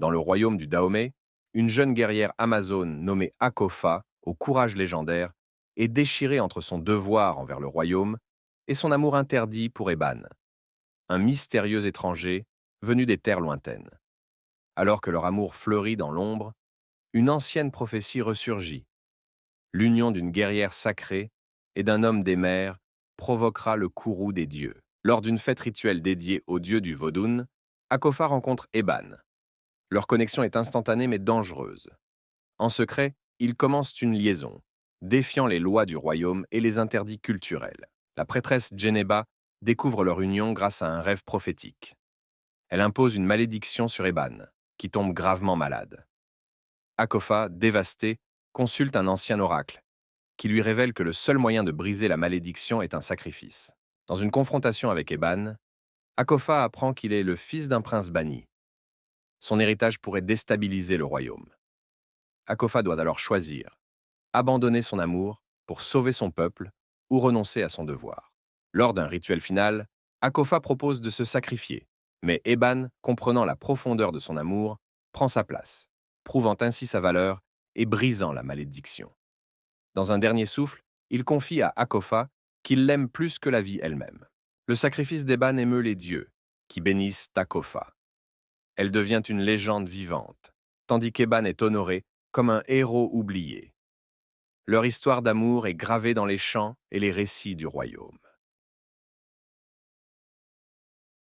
Dans le royaume du Dahomey, une jeune guerrière amazone nommée Akofa, au courage légendaire, est déchirée entre son devoir envers le royaume et son amour interdit pour Eban, un mystérieux étranger venu des terres lointaines. Alors que leur amour fleurit dans l'ombre, une ancienne prophétie ressurgit. L'union d'une guerrière sacrée et d'un homme des mers provoquera le courroux des dieux. Lors d'une fête rituelle dédiée au dieu du Vodun, Akofa rencontre Eban. Leur connexion est instantanée mais dangereuse. En secret, ils commencent une liaison, défiant les lois du royaume et les interdits culturels. La prêtresse Djeneba découvre leur union grâce à un rêve prophétique. Elle impose une malédiction sur Eban, qui tombe gravement malade. Akofa, dévastée, consulte un ancien oracle, qui lui révèle que le seul moyen de briser la malédiction est un sacrifice. Dans une confrontation avec Eban, Akofa apprend qu'il est le fils d'un prince banni. Son héritage pourrait déstabiliser le royaume. Akofa doit alors choisir, abandonner son amour pour sauver son peuple ou renoncer à son devoir. Lors d'un rituel final, Akofa propose de se sacrifier, mais Eban, comprenant la profondeur de son amour, prend sa place, prouvant ainsi sa valeur et brisant la malédiction. Dans un dernier souffle, il confie à Akofa qu'il l'aime plus que la vie elle-même. Le sacrifice d'Eban émeut les dieux, qui bénissent Akofa. Elle devient une légende vivante, tandis qu'Eban est honoré comme un héros oublié. Leur histoire d'amour est gravée dans les chants et les récits du royaume.